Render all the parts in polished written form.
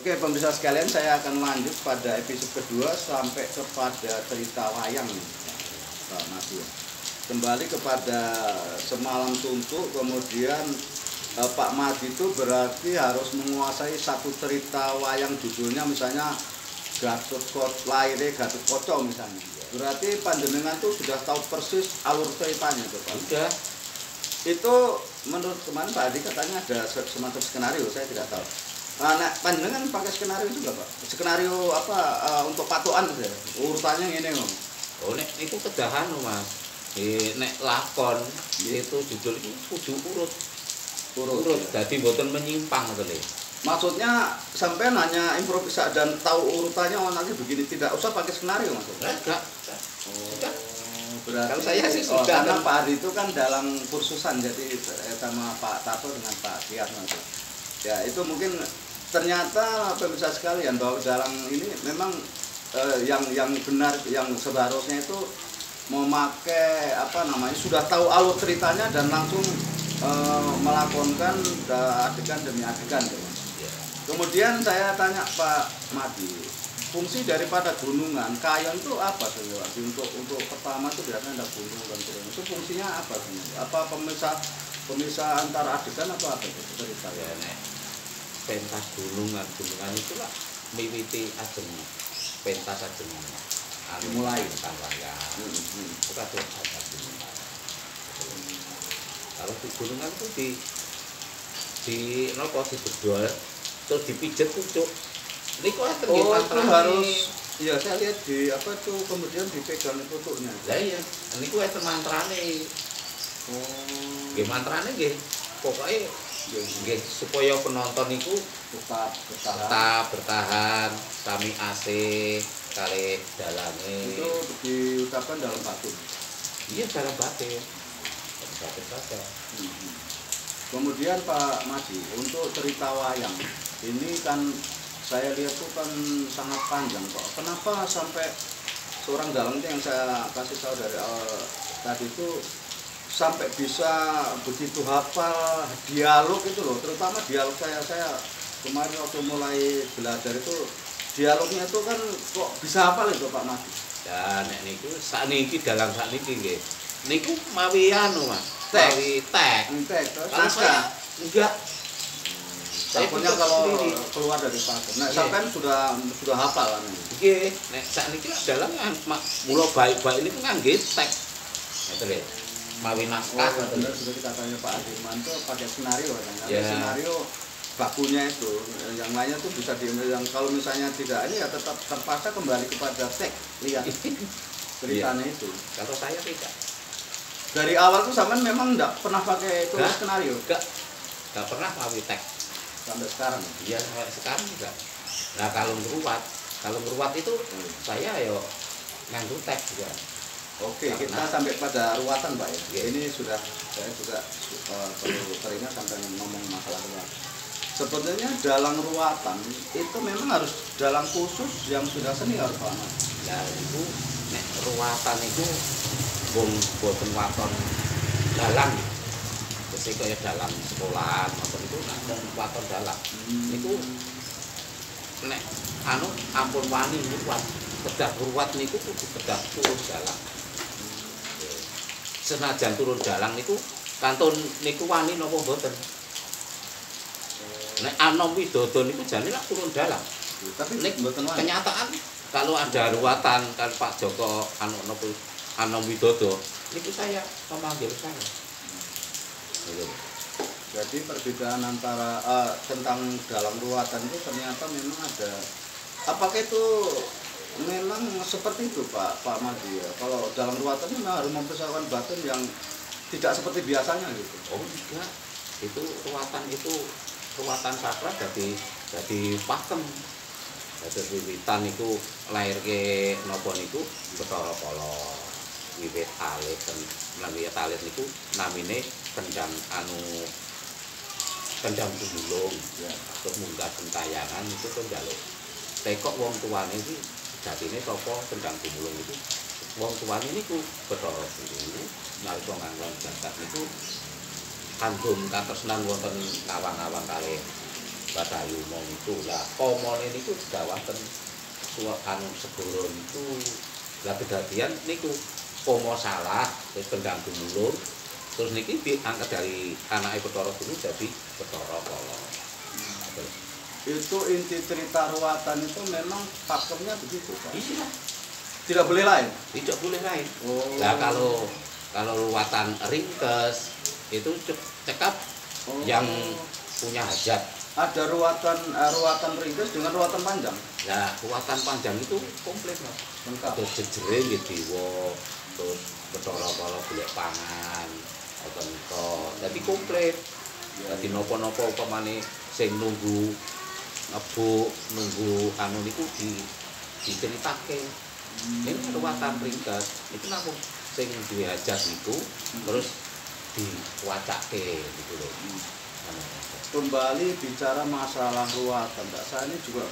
Oke, pemirsa sekalian, saya akan lanjut pada episode kedua sampai kepada cerita wayang nih, Pak Madi. Kembali kepada Semalam Suntuk, kemudian Pak Madi itu berarti harus menguasai satu cerita wayang, judulnya misalnya lahirnya Gatot Kaca misalnya. Berarti panjenengan tuh sudah tahu persis alur ceritanya tuh Pak. Sudah. Itu menurut kemarin Pak Adi katanya ada semacam skenario, saya tidak tahu. Nah, panjenengan pakai skenario juga Pak? Skenario apa untuk patokan saja? Urutannya ini Om. Oh nek niku kedahan Mas. Nek lakon itu judul itu kudu urut. Jadi mboten menyimpang to Le. Maksudnya sampai nanya improvisasi dan tahu urutannya nanti begini, tidak usah pakai skenario maksudnya? Enggak. Sudah. Berarti kalau saya sih sudah. Karena Pak Adi itu kan dalam kursusan, jadi sama Pak Tato dengan Pak Kiat nanti. Ya itu mungkin ternyata pemirsa sekalian bahwa dalam ini memang yang benar, yang seharusnya itu memakai sudah tahu alur ceritanya dan langsung melakonkan adegan demi adegan. Kemudian saya tanya Pak Madi, fungsi daripada gunungan kayon itu apa sebenarnya? Untuk pertama itu biasanya ada gunung dan turun. Itu fungsinya apa sebenarnya? Apa pemisah antara adegan atau apa itu cerita ya? Pentas gunungan itulah miwiti ajeng pentas ajeng mulai wayang. Itu kadang ada gunungan. Kalau di gunungan itu di bedol terus dipijet pucuk. Niku itu harus ya saya lihat di apa itu kemudian dipegang pucuknya. Lah iya, niku enten mantrane. Nggih mantrane nggih. Pokoke nggih supaya penonton niku tetap bertahan sami asih kalih dalange. Itu diucapkan dalam batin. Iya, dalam batin. Batin saja. Kemudian Pak Madi, untuk cerita wayang ini kan saya lihat tuh kan sangat panjang kok. Kenapa sampai seorang dalang yang saya kasih tahu dari awal tadi itu sampai bisa begitu hafal dialog itu loh, terutama dialog saya kemarin waktu mulai belajar itu dialognya itu kan kok bisa hafal itu Pak Madi. Ya nek niku sakniki dalam sakniki nggih. Niku mawi anu Mas. Mawi tek terus naskah. Enggak. Pokoknya kalau keluar dari pasar. Nah, sampean sudah hafal kan ini. Nggih, nek sakniki dalam mula baik-baik niku ngangge tek. Ngoten lho. Mawi naskah benar sudah kita tanya Pak Adirman tuh pakai skenario kan. Ya. Skenario bakunya itu, yang lainnya tuh bisa yang kalau misalnya tidak ini ya tetap terpaksa kembali kepada teks, lihat ceritanya itu. Kalau saya tidak. Dari awal tuh sampean memang enggak pernah pakai tulis skenario? Enggak pernah mawi teks sampai sekarang. Iya, sampai sekarang juga. Nah, kalau meruat itu saya yo nganggo teks juga. Oke, kita sampai pada ruatan Pak ya. Yeah. Ini sudah saya juga perlu teringat sampai ngomong masalah ruatan. Sebetulnya dalam ruatan itu memang harus dalam khusus yang sudah senior Pak Mas. Ya itu nek ruatan itu boten waton dalang. Mesti kaya dalam sekolahan maupun itu nang waton dalang. Niku nek ampun wani ruwat. Kedah ruwat niku kudu kedah turun dalang. Senajan turun dalang niku kantun niku wani napa mboten. Nek Anom Widodo niku jane lak turun dalang. Tapi nek mboten wani. Kenyataan kalau ada ruwatan kan Pak Joko Anom Widodo niku saya memanggil saya. Jadi perbedaan antara tentang dalam ruwatan itu ternyata memang ada. Apakah itu memang seperti itu Pak Madi ya? Kalau dalam ruwatan memang harus mempersiapkan batin yang tidak seperti biasanya gitu. Oh enggak, itu ruwatan sakral jadi pakem. Jadi wiwitan niku lairke napa niku Bathara Kala. Wiwit alit niku namine kendang gumulung ya. Terus munggah gentayangan itu kan njaluk. Tekok wong tuane iki jatine sapa kendang gumulung itu. Wong tuane niku Bathara Guru nalika nganggon jagat niku kandhum katresnan wonten ngawang-awang kalih Batayu mong itu lah komon ini ku dawaten anu segoro itu lah kedadian niku pomo salah terus kendang gumulur terus niki diangkat dari anake Bathara Guru jadi Bathara Kala. Itu inti cerita ruwatan itu memang pakemnya begitu, Pak. Iya. Tidak boleh lain. Tidak boleh lain. Oh. Nah kalau ruwatan ringkes itu cekap yang punya hajat. Ada ruwatan ringkes dengan ruwatan panjang. Nah, ruwatan panjang itu komplit, Mas. Lengkap. Terus jejere nggih dewa, terus Bathara Kala golek pangan, ngoten kok. Dadi komplit. Dadi napa-napa upamane sing nunggu ngebuk, nunggu anu niku diceritake. Ini ruwatan ringkes. Itu namung sing duwe hajat niku terus diwacake gitu loh. Kembali bicara masalah ruwatan, Mbak. Saya ini juga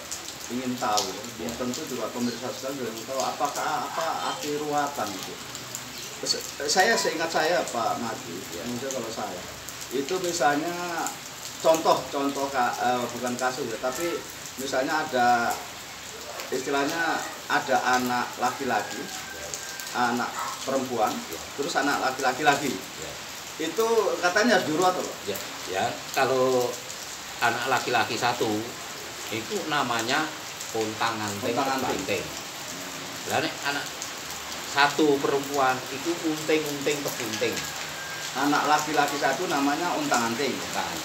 ingin tahu, ya. Tentu juga pemirsa sekalian ingin tahu apa arti ruwatan itu. Saya seingat saya Pak Madi, ya, misalnya kalau saya itu misalnya contoh bukan kasus ya, tapi misalnya ada istilahnya ada anak laki-laki, anak perempuan, terus anak laki-laki lagi. Itu katanya harus diruat loh. Ya, kalau anak laki-laki satu itu namanya untang anting. Lah nek anak satu perempuan itu unting kebunting. Anak laki-laki satu namanya untang anting.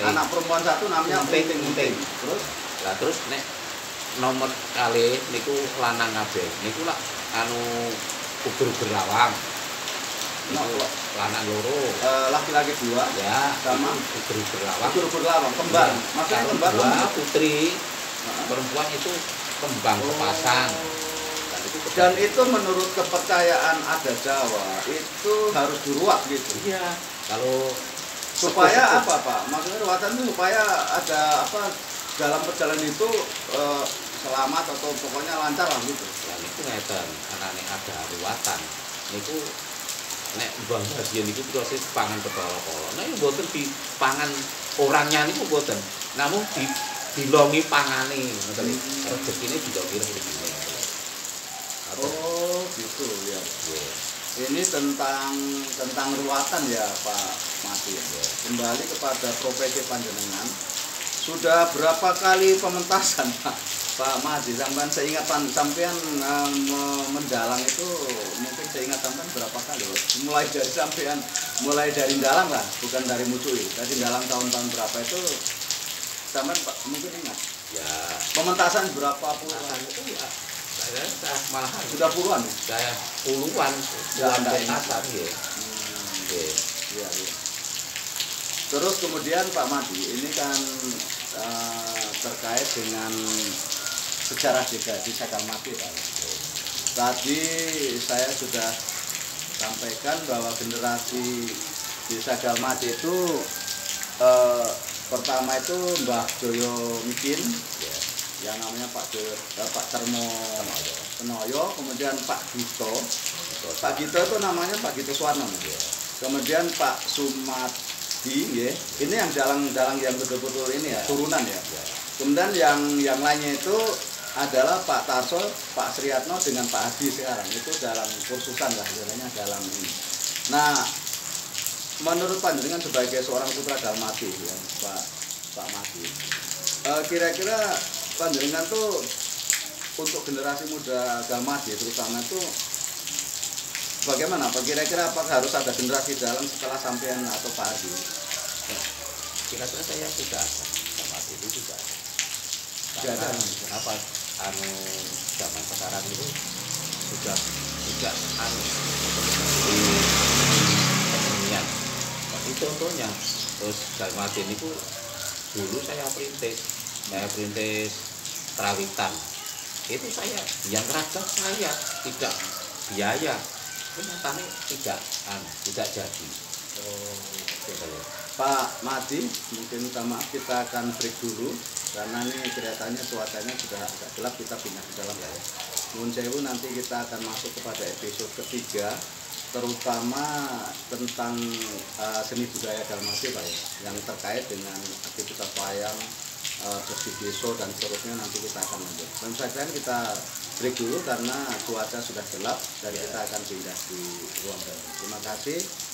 Anak perempuan satu namanya unting. Terus nek nomor kali niku lanang kabeh. Niku lak anu uber-uber lawang. Lanang loro, laki-laki dua, ya, sama uber-uber lawang, kembar. Maksudnya kembar dua putri, perempuan itu kembang sepasang. Dan itu menurut kepercayaan adat Jawa itu harus diruat gitu. Iya. Kalau supaya apa Pak? Maksudnya ruatan itu supaya ada apa dalam perjalanan itu selamat atau pokoknya lancar lah gitu. Ya itu ngeten, anane ada ruatan. Niku nek Mbah Bagian niku proses pangan Bathara Kala. Nek mboten dipangan orangnya niku mboten. Namun dilongi pangane ngoten iki. Rezekine dilongi rezekine. Oh, gitu ya. Ini tentang ruwatan ya Pak Mati. Kembali kepada profesi panjenengan. Sudah berapa kali pementasan Pak Madi? Seingat sampean mendalang itu mungkin seingat sampean berapa kali? Mulai dari dalang lah, bukan dari mucui. Tadi dalang tahun-tahun berapa itu sampean mungkin ingat? Ya. Pementasan berapa puluhan? Itu ya. Saya malahan sudah puluhan. Saya puluhan pementasan ya. Iya. Terus kemudian Pak Madi, ini kan terkait dengan sejarah di Sagal Mati Pak. Tadi saya sudah sampaikan bahwa generasi di Sagal Mati itu pertama itu Mbah Joyo Mikin, yang namanya Pak Termo Kenoyo, kemudian Pak Gito. Pak Gito itu namanya Pak Gito Suwarno. Kemudian Pak Sumadi, ya. Ini yang dalang yang betul-betul ini ya, turunan ya. Kemudian yang lainnya itu adalah Pak Tarso, Pak Sriyatno dengan Pak Hadi sekarang. Itu dalam kursusan lah, sebenarnya dalam ini. Nah, menurut panjenengan sebagai seorang putra Dalmati ya, Pak Madi, kira-kira panjenengan tuh untuk generasi muda Dalmati terutama itu bagaimana? Kira-kira apakah harus ada generasi dalam setelah sampean atau Pak Hadi? Kira-kira saya sudah Dalmati itu juga. Karena apa zaman sekarang itu sudah anu kesenian. Tapi contohnya terus Dalmati itu dulu saya perintis terawitan. Itu saya yang rajak saya tidak biaya. Nyatanya tidak jadi. Pak Madi, mungkin minta maaf kita akan break dulu karena ini kelihatannya cuacanya sudah agak gelap, kita pindah ke dalam ya. Nuwun sewu, nanti kita akan masuk kepada episode ketiga terutama tentang seni budaya Dalmati Pak ya, yang terkait dengan aktivitas wayang bersih deso dan seterusnya nanti kita akan lanjut. Pemirsa sekalian, kita break dulu karena cuaca sudah gelap dan kita akan pindah di ruang dalam. Terima kasih.